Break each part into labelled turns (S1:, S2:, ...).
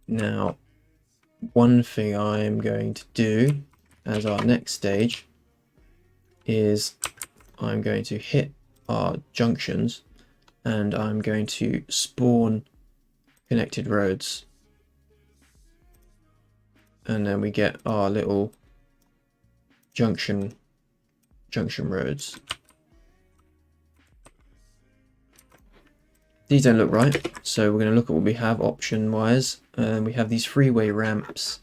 S1: Now, one thing I'm going to do as our next stage is I'm going to hit our junctions and I'm going to spawn connected roads, and then we get our little junction roads. These don't look right, so we're going to look at what we have option wise. We have these freeway ramps,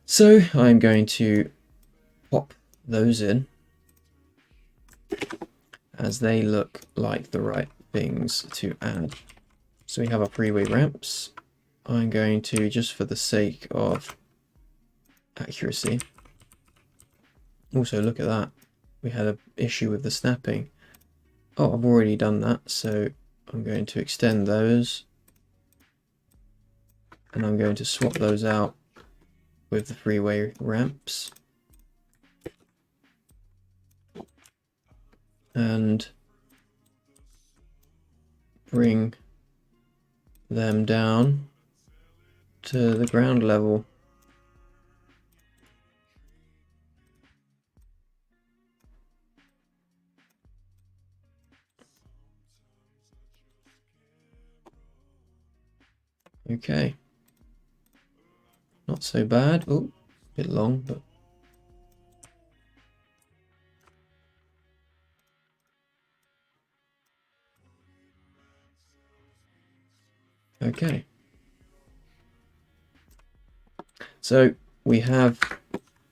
S1: so I'm going to pop those in as they look like the right things to add. So we have our freeway ramps. I'm going to, just for the sake of accuracy, also look at that, we had an issue with the snapping. Oh, I've already done that, so I'm going to extend those and I'm going to swap those out with the freeway ramps and bring them down to the ground level. Okay, not so bad. Oh, a bit long, but okay. So we have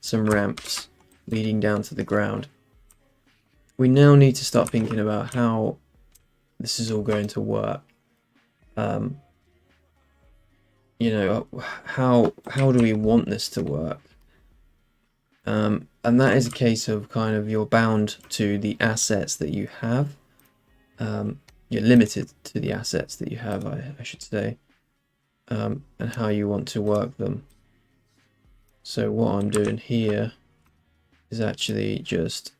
S1: some ramps leading down to the ground. We now need to start thinking about how this is all going to work. You know, how do we want this to work? And that is a case of kind of you're bound to the assets that you have. You're limited to the assets that you have, I should say, and how you want to work them. So what I'm doing here is actually just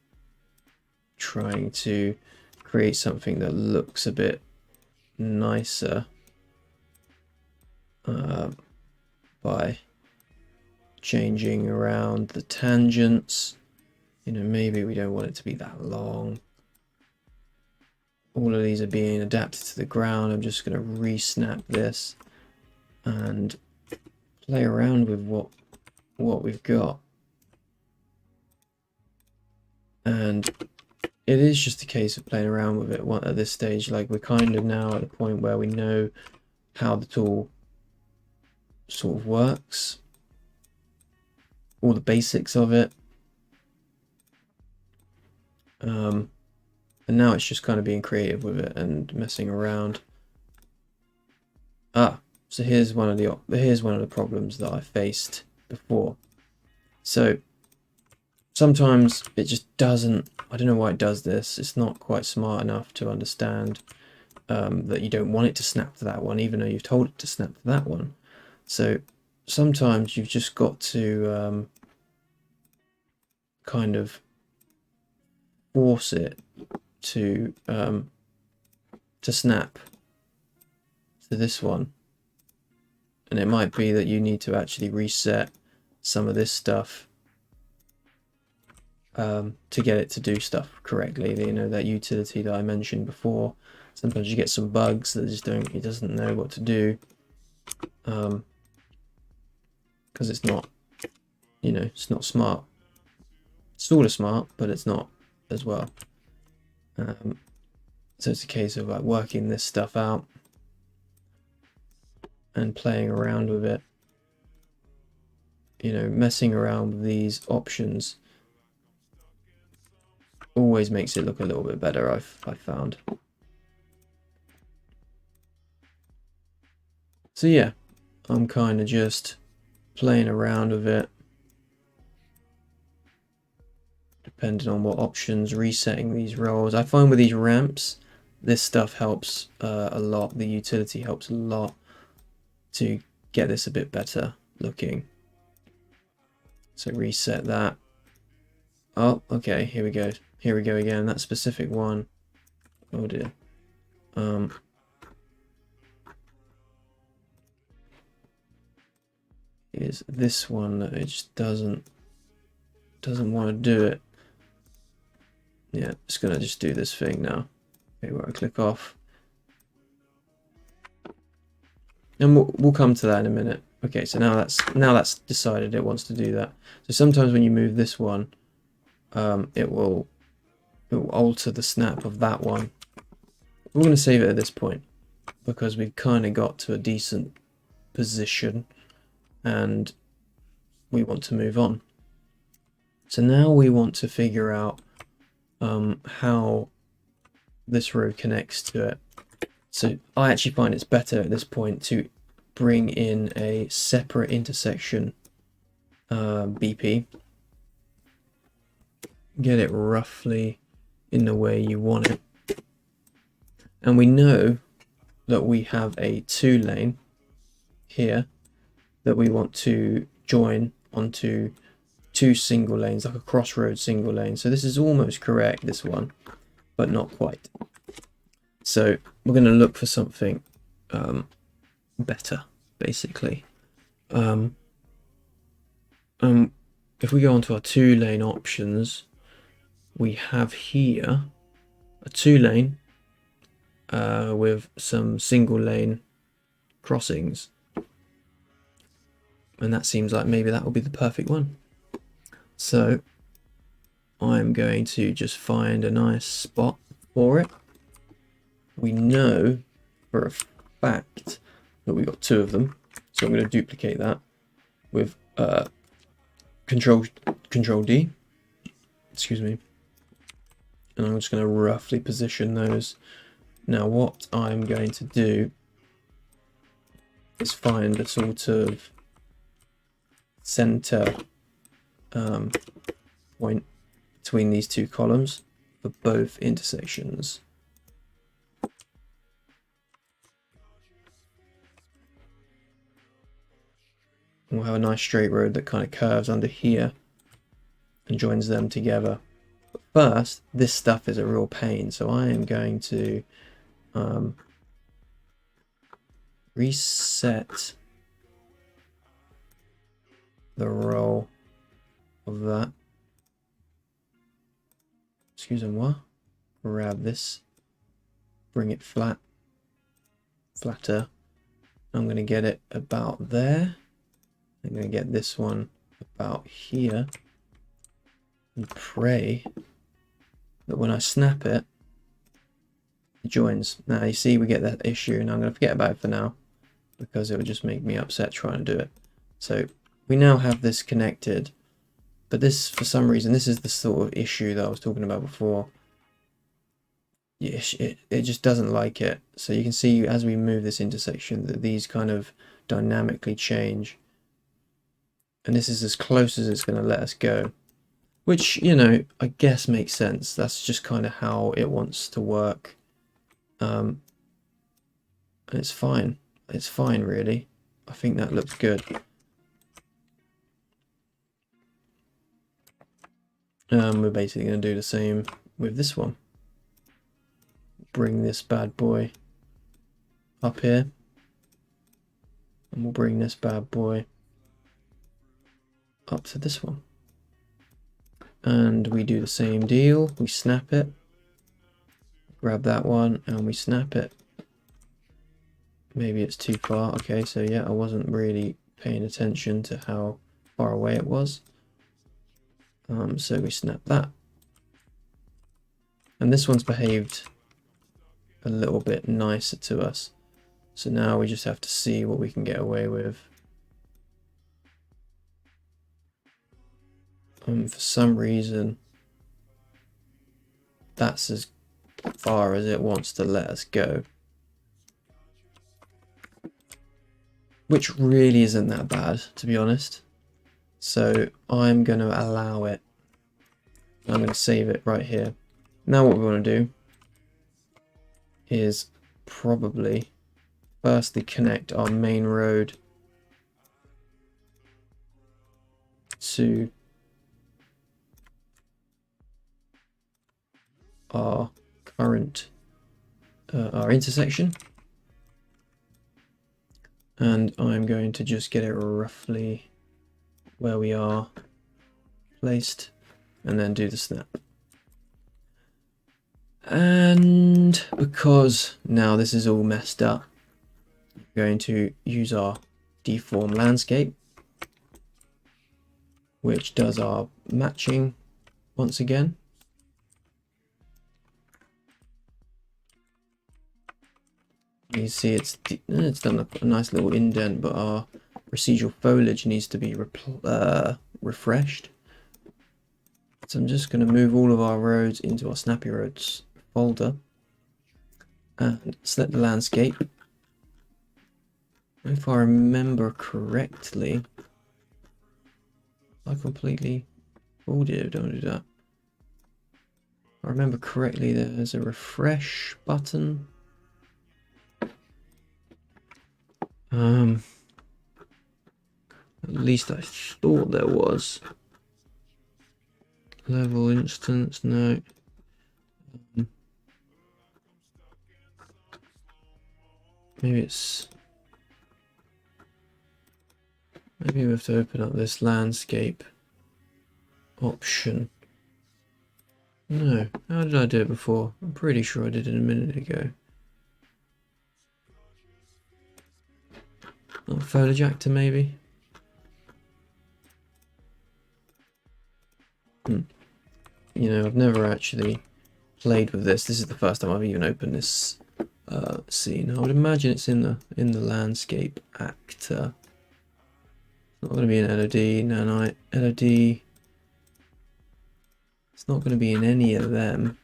S1: trying to create something that looks a bit nicer by changing around the tangents. You know, maybe we don't want it to be that long. All of these are being adapted to the ground. I'm just going to re-snap this and play around with what we've got. And it is just a case of playing around with it at this stage. Like, we're kind of now at a point where we know how the tool sort of works, all the basics of it. And now it's just kind of being creative with it and messing around. So here's one of the problems that I faced before. So sometimes it just doesn't, I don't know why it does this. It's not quite smart enough to understand that you don't want it to snap to that one, even though you've told it to snap to that one. So sometimes you've just got to kind of force it to snap to this one. And it might be that you need to actually reset some of this stuff to get it to do stuff correctly. You know, that utility that I mentioned before. Sometimes you get some bugs that just it doesn't know what to do. Because it's not, you know, it's not smart. It's sort of smart, but it's not as well. So it's a case of like working this stuff out and playing around with it. You know, messing around with these options always makes it look a little bit better, I've found. So yeah, I'm kind of just playing around with it, depending on what options, resetting these roles. I find with these ramps, this stuff helps a lot. The utility helps a lot to get this a bit better looking. So reset that. Oh, okay, here we go. Here we go again, that specific one. Oh dear. is this one that it just doesn't want to do it. Yeah, it's gonna just do this thing now. Okay, where I click off. And we'll come to that in a minute. Okay, so now that's decided it wants to do that. So sometimes when you move this one, it will alter the snap of that one. We're going to save it at this point because we've kind of got to a decent position and we want to move on. So now we want to figure out how this road connects to it. So I actually find it's better at this point to bring in a separate intersection BP. Get it roughly in the way you want it. And we know that we have a 2-lane here that we want to join onto 2 single lanes, like a crossroad single lane. So this is almost correct, this one, but not quite. So we're going to look for something better, basically. If we go onto our 2-lane options, we have here a 2-lane with some single lane crossings, and that seems like maybe that will be the perfect one. So I'm going to just find a nice spot for it. We know for a fact that we got 2 of them, so I'm going to duplicate that with Control D, excuse me, and I'm just going to roughly position those. Now what I'm going to do is find a sort of center point between these 2 columns for both intersections. We'll have a nice straight road that kind of curves under here and joins them together. But first, this stuff is a real pain, so I am going to reset the roll of that. Excuse me, what? Grab this, bring it flatter. I'm going to get it about there. I'm going to get this one about here and pray that when I snap it, it joins. Now you see we get that issue, and I'm going to forget about it for now because it would just make me upset trying to do it. So we now have this connected, but this, for some reason, this is the sort of issue that I was talking about before. It just doesn't like it. So you can see as we move this intersection that these kind of dynamically change. And this is as close as it's going to let us go. Which, you know, I guess makes sense. That's just kind of how it wants to work. And it's fine. It's fine, really. I think that looks good. We're basically going to do the same with this one. Bring this bad boy up here. And we'll bring this bad boy up to this one. And we do the same deal. We snap it. Grab that one and we snap it. Maybe it's too far. Okay, so yeah, I wasn't really paying attention to how far away it was. So we snap that. And this one's behaved a little bit nicer to us. So now we just have to see what we can get away with. For some reason, that's as far as it wants to let us go. Which really isn't that bad, to be honest. So I'm going to allow it. I'm going to save it right here. Now what we want to do is probably firstly connect our main road to our current our intersection. And I'm going to just get it roughly where we are placed and then do the snap. And because now this is all messed up, I'm going to use our deform landscape, which does our matching once again. You see it's done a nice little indent, but our procedural foliage needs to be refreshed. So I'm just going to move all of our roads into our Snappy Roads folder and select the landscape. If I remember correctly, I completely pulled it. Don't do that. If I remember correctly, there's a refresh button. At least I thought there was. Level instance, no. Maybe we have to open up this landscape option. No, how did I do it before? I'm pretty sure I did it a minute ago. Not foliage actor, maybe? You know, I've never actually played with this. This is the first time I've even opened this scene. I would imagine it's in the landscape actor. It's not going to be an LOD, nanite, LOD. It's not going to be in any of them.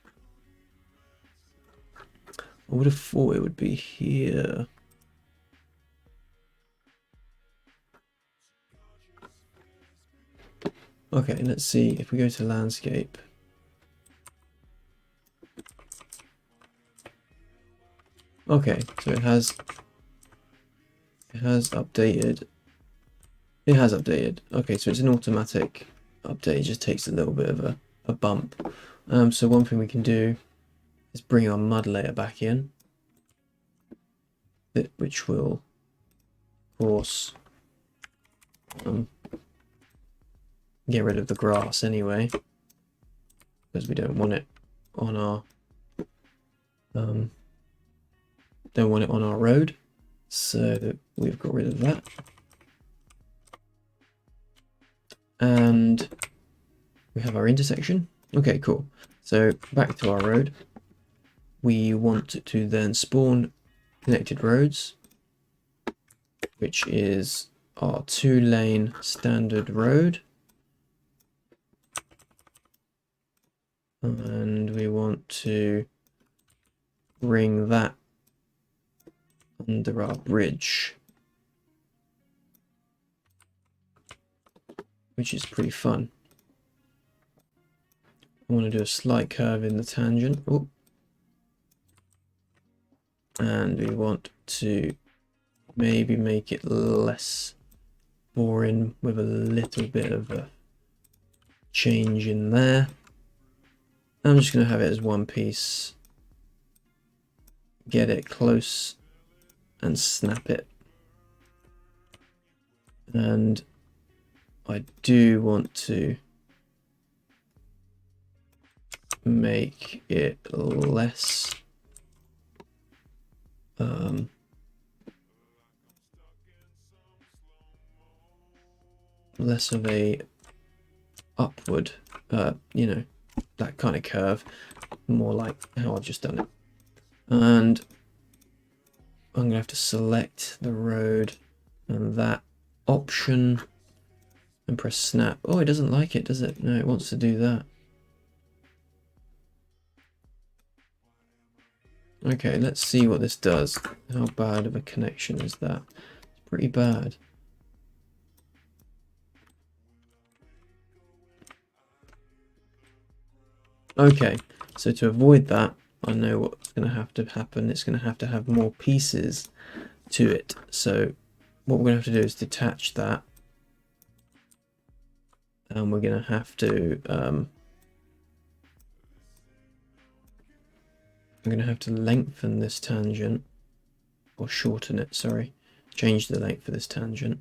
S1: I would have thought it would be here. Okay, let's see if we go to landscape. Okay, so it has updated. It has updated. Okay, so it's an automatic update. It just takes a little bit of a bump. So one thing we can do is bring our mud layer back in, which will, of course, get rid of the grass anyway, because we don't want it on our road. So we've got rid of that. And we have our intersection. Okay, cool. So back to our road. We want to then spawn connected roads, which is our 2-lane standard road. And we want to bring that under our bridge, which is pretty fun. I want to do a slight curve in the tangent. Oh. And we want to maybe make it less boring with a little bit of a change in there. I'm just going to have it as one piece. Get it close and snap it. And I do want to make it less less of a upward, you know, that kind of curve, more like how I've just done it. And I'm gonna have to select the road and that option and press snap. Oh, it doesn't like it, does it? No, it wants to do that. Okay, let's see what this does. How bad of a connection is that? It's pretty bad. Okay, so to avoid that, I know what's going to have to happen. It's going to have more pieces to it. So what we're going to have to do is detach that. And we're going to have to I'm going to have to lengthen this tangent, or shorten it, sorry. change the length of this tangent,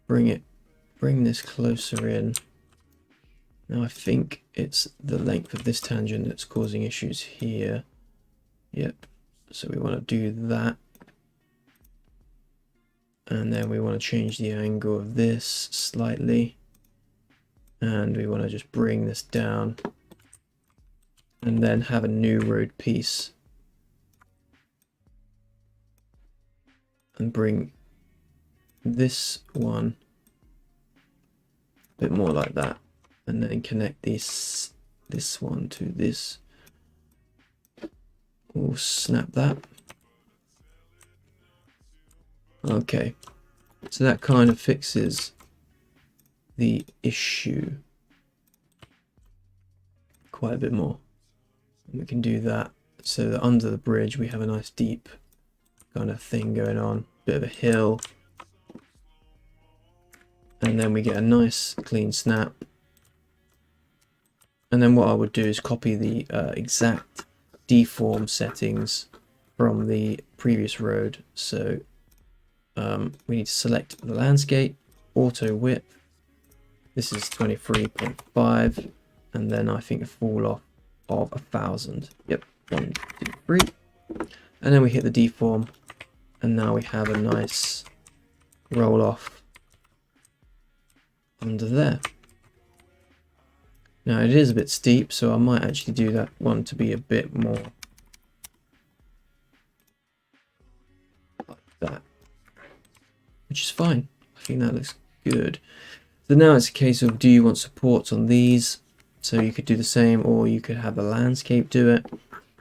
S1: bring this closer in. Now I think it's the length of this tangent that's causing issues here. Yep, so we want to do that. And then we want to change the angle of this slightly. And we want to just bring this down. And then have a new road piece. And bring this one a bit more like that. And then connect this one to this. We'll snap that. Okay, so that kind of fixes the issue quite a bit more. And we can do that so that under the bridge we have a nice deep kind of thing going on, bit of a hill, and then we get a nice clean snap. And then what I would do is copy the exact deform settings from the previous road. So we need to select the landscape, auto width. This is 23.5, and then I think a fall off of 1000. Yep, 1, 2, 3. And then we hit the deform, and now we have a nice roll off under there. Now it is a bit steep, so I might actually do that one to be a bit more like that, which is fine. I think that looks good. So now it's a case of, do you want supports on these? So you could do the same, or you could have the landscape do it.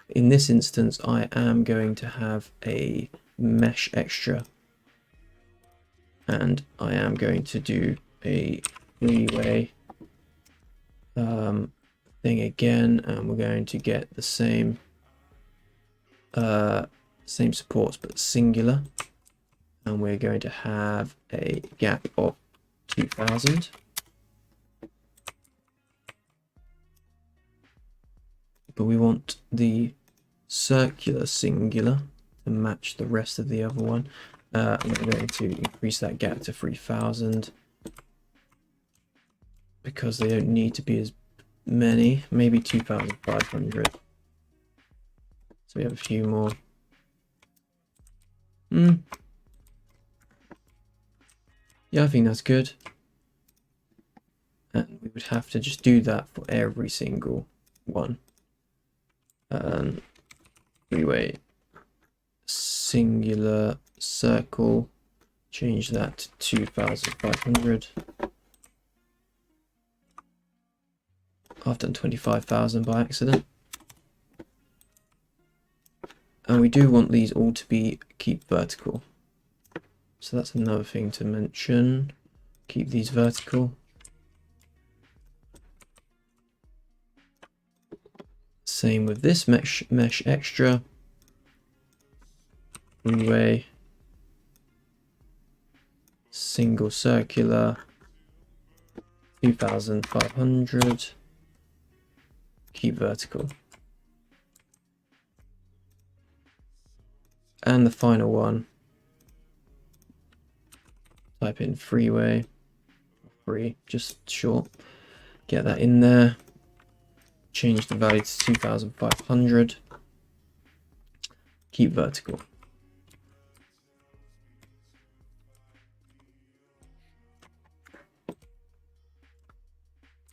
S1: In this instance, I am going to have a mesh extra, and I am going to do a Freeway thing again, and we're going to get the same supports but singular, and we're going to have a gap of 2000. But we want the circular singular to match the rest of the other one. We're going to increase that gap to 3000 because they don't need to be as many, maybe 2500. So we have a few more. Yeah, I think that's good. And we would have to just do that for every single one. Freeway singular circle, change that to 2500. I've done 25,000 by accident. And we do want these all to keep vertical. So that's another thing to mention. Keep these vertical. Same with this mesh extra. Freeway single circular 2500. Keep vertical. And the final one, type in Freeway, free, just short, get that in there, change the value to 2500, keep vertical.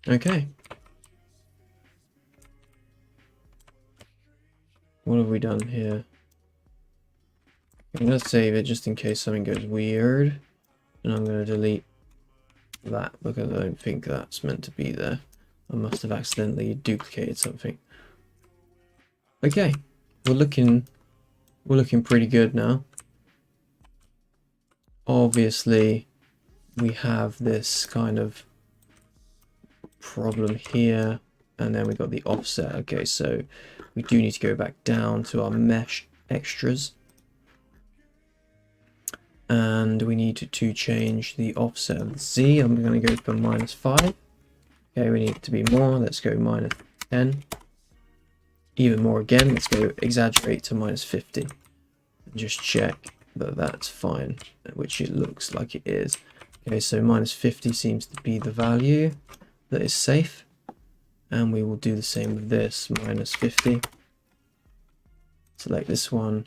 S1: Okay. What have we done here? I'm going to save it just in case something goes weird. And I'm going to delete that because I don't think that's meant to be there. I must have accidentally duplicated something. Okay, we're looking pretty good now. Obviously, we have this kind of problem here, and then we got the offset. Okay, so we do need to go back down to our mesh extras, and we need to change the offset of the Z. I'm going to go for -5. Okay, we need it to be more. Let's go -10. Even more again. Let's go exaggerate to -50. And just check that that's fine, which it looks like it is. Okay, so -50 seems to be the value that is safe, and we will do the same with this, -50. Select this one,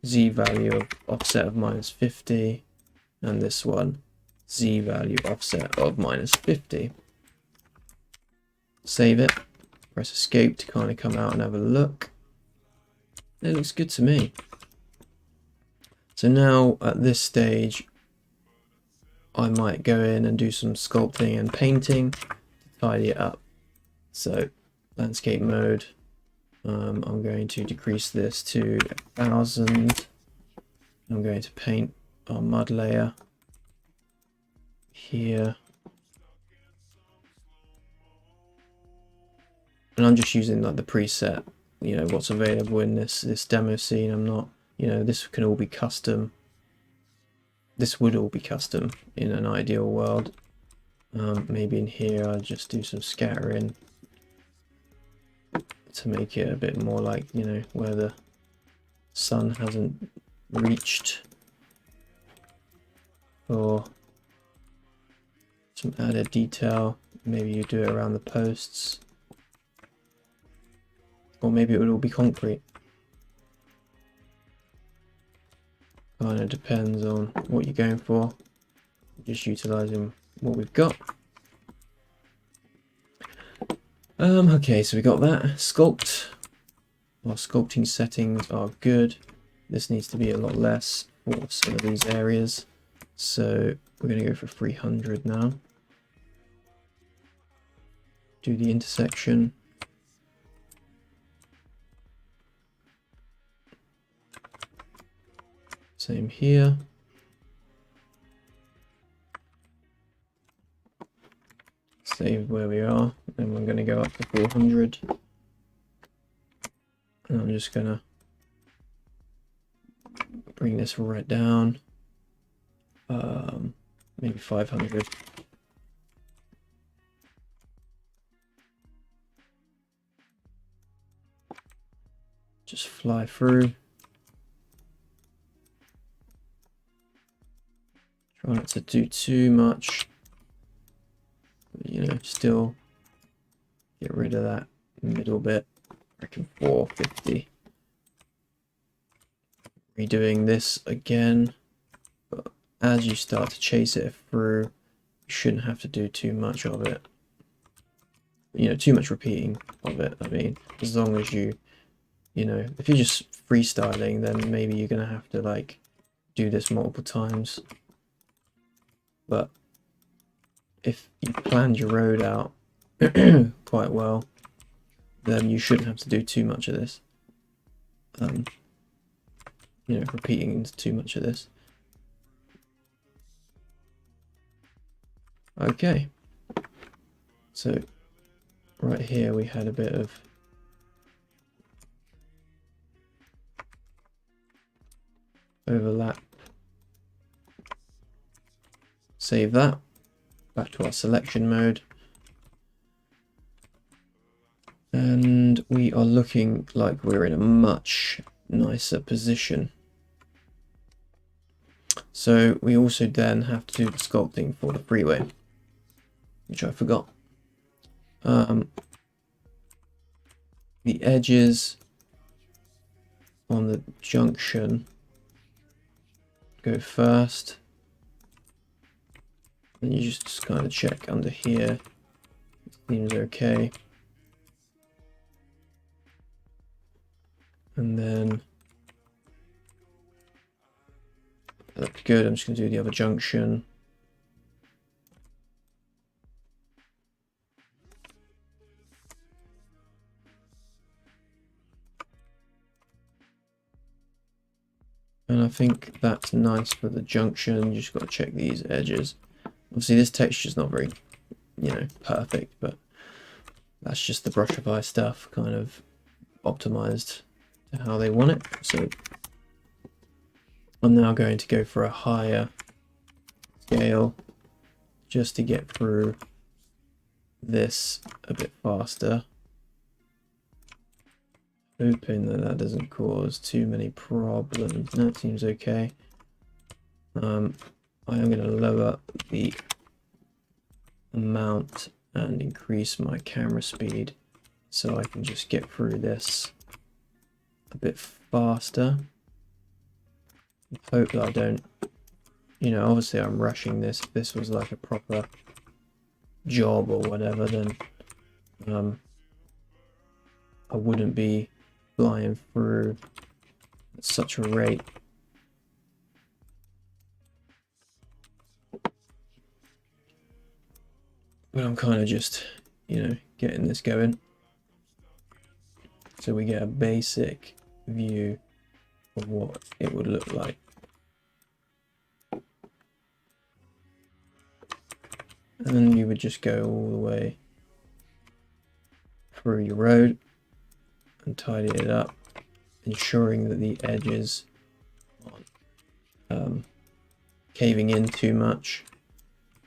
S1: Z value of offset of -50, and this one, Z value offset of -50. Save it, press escape to kind of come out and have a look. It looks good to me. So now at this stage, I might go in and do some sculpting and painting to tidy it up. So landscape mode, I'm going to decrease this to 1000. I'm going to paint our mud layer here. And I'm just using like the preset, you know, what's available in this demo scene. I'm not, you know, this can all be custom. This would all be custom in an ideal world. Maybe in here I'll just do some scattering to make it a bit more like, you know, where the sun hasn't reached, or some added detail. Maybe you do it around the posts, or maybe it would all be concrete. Kind of depends on what you're going for. Just utilizing what we've got. Okay, so we got that. Sculpt. Our sculpting settings are good. This needs to be a lot less for some of these areas. So we're going to go for 300 now. Do the intersection. Same here. Save where we are, and we're going to go up to 400. And I'm just going to bring this right down. Maybe 500. Just fly through. Try not to do too much. You know, still get rid of that middle bit. I reckon 450. Redoing this again, but as you start to chase it through, you shouldn't have to do too much of it. You know, too much repeating of it. I mean, as long as you know, if you're just freestyling, then maybe you're gonna have to like do this multiple times. But if you planned your road out quite well, then you shouldn't have to do too much of this. You know, repeating too much of this. Okay. So right here we had a bit of overlap. Save that. Back to our selection mode. And we are looking like we're in a much nicer position. So we also then have to do the sculpting for the freeway, which I forgot. The edges on the junction go first. And you just kind of check under here. It seems okay. And then that looks good. I'm just going to do the other junction. And I think that's nice for the junction. You just got to check these edges. Obviously this texture is not very, you know, perfect, but that's just the Brushify stuff kind of optimized to how they want it. So I'm now going to go for a higher scale just to get through this a bit faster. hoping that that doesn't cause too many problems. That seems okay. I am going to lower the amount and increase my camera speed so I can just get through this a bit faster. Hope that I don't, you know, obviously I'm rushing this. If this was like a proper job or whatever, then I wouldn't be flying through at such a rate. But I'm kind of just, you know, getting this going. So we get a basic view of what it would look like. And then you would just go all the way through your road and tidy it up, ensuring that the edges aren't caving in too much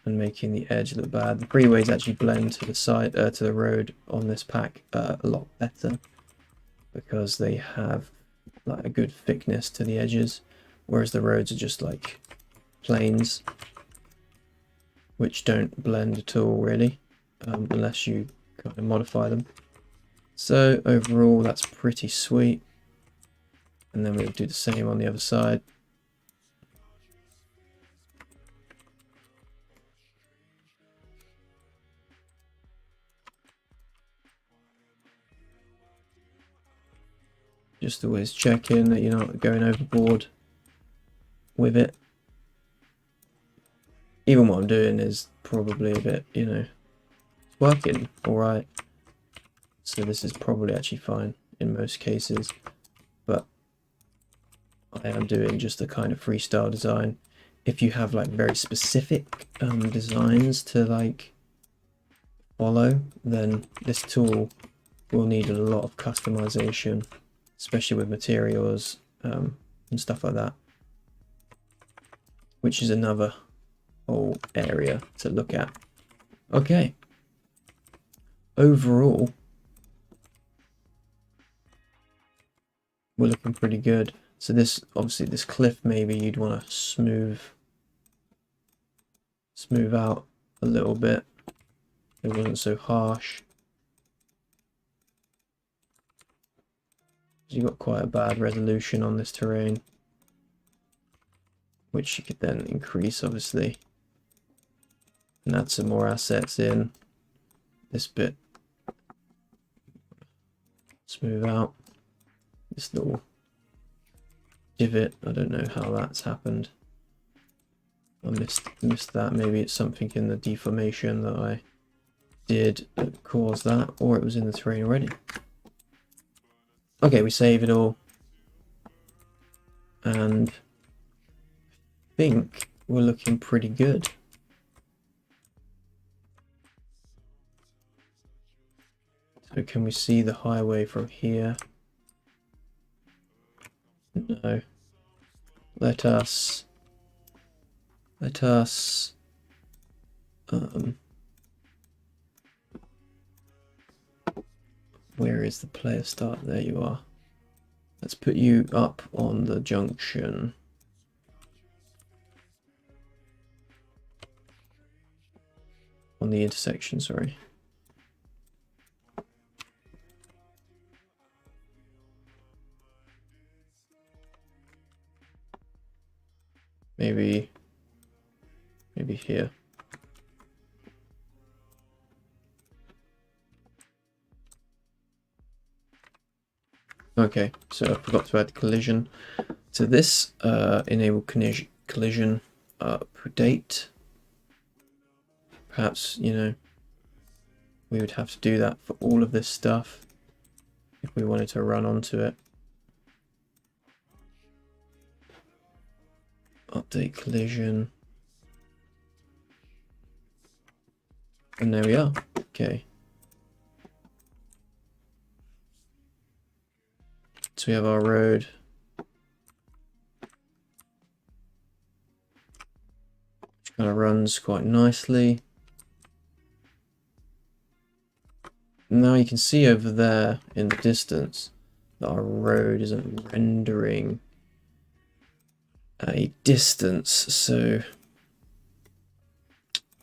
S1: and making the edge look bad. The freeways actually blend to the side, to the road on this pack a lot better because they have like a good thickness to the edges, whereas the roads are just like planes which don't blend at all really, unless you kind of modify them. So overall that's pretty sweet, and then we'll do the same on the other side. Just always check in that you're not going overboard with it. Even what I'm doing is probably a bit, you know, it's working alright. So this is probably actually fine in most cases, but I am doing just a kind of freestyle design. If you have like very specific designs to like follow, then this tool will need a lot of customization, especially with materials and stuff like that, which is another whole area to look at. Okay, overall we're looking pretty good. So this, obviously this cliff, maybe you'd want to smooth out a little bit. It wasn't so harsh. You got quite a bad resolution on this terrain, which you could then increase obviously and add some more assets in. This bit smooth out. This little divot, I don't know how that's happened. I missed that. Maybe it's something in the deformation that I did that caused that, or it was in the terrain already. Okay, we save it all, and I think we're looking pretty good. So can we see the highway from here? No. Let us where is the player start? There you are. Let's put you up on the junction. On the intersection, sorry. Maybe here. Okay, so I forgot to add collision to this. Enable collision predate. Perhaps, you know, we would have to do that for all of this stuff if we wanted to run onto it. Update collision. And there we are. Okay. So we have our road. Which kind of runs quite nicely. Now you can see over there in the distance, that our road isn't rendering a distance. So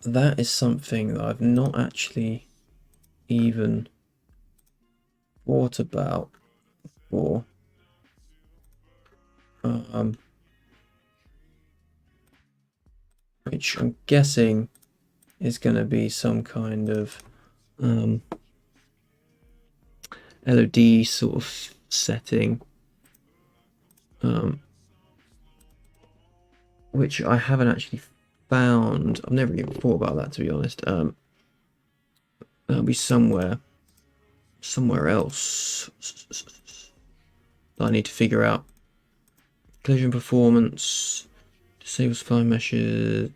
S1: that is something that I've not actually even thought about before. Which I'm guessing is going to be some kind of LOD sort of setting, which I haven't actually found. I've never even thought about that, to be honest. That'll be somewhere else that I need to figure out. Collision performance, disables fly meshes.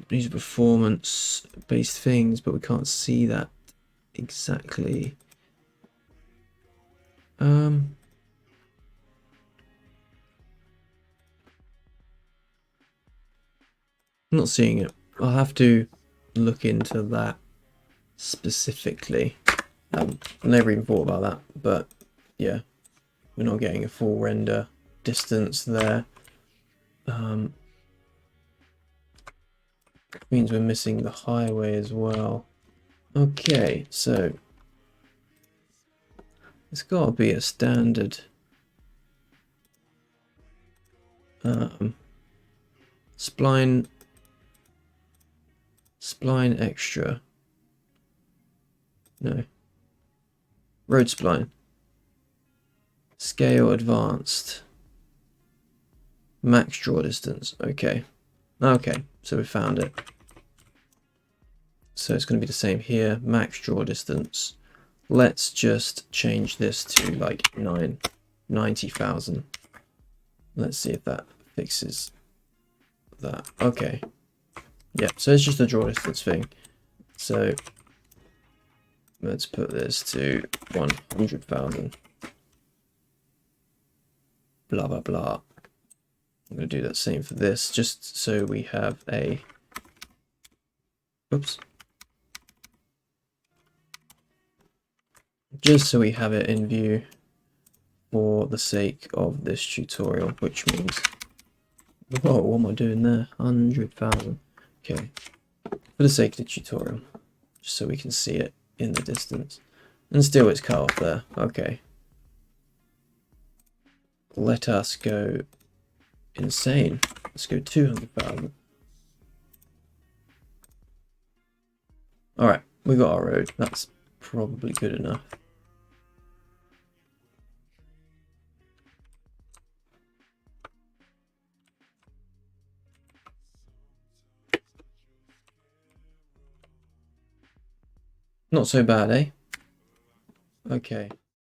S1: These are performance-based things, but we can't see that exactly. I'm not seeing it. I'll have to look into that specifically. Never even thought about that, but yeah, we're not getting a full render distance there. Means we're missing the highway as well. Okay, so it's got to be a standard spline extra. No. Road spline. Scale advanced. Max draw distance. Okay. Okay, so we found it. So it's going to be the same here. Max draw distance. Let's just change this to like 90,000. Let's see if that fixes that. Okay. Yeah, so it's just a draw distance thing. So let's put this to 100,000. Blah, blah, blah. I'm going to do that same for this, just so we have a... Oops. Just so we have it in view for the sake of this tutorial, which means... Whoa, what am I doing there? 100,000. Okay. For the sake of the tutorial, just so we can see it in the distance. And still it's cut off there. Okay. Let us go insane. Let's go 200,000. Alright, we got our road. That's probably good enough. Not so bad, eh? Okay.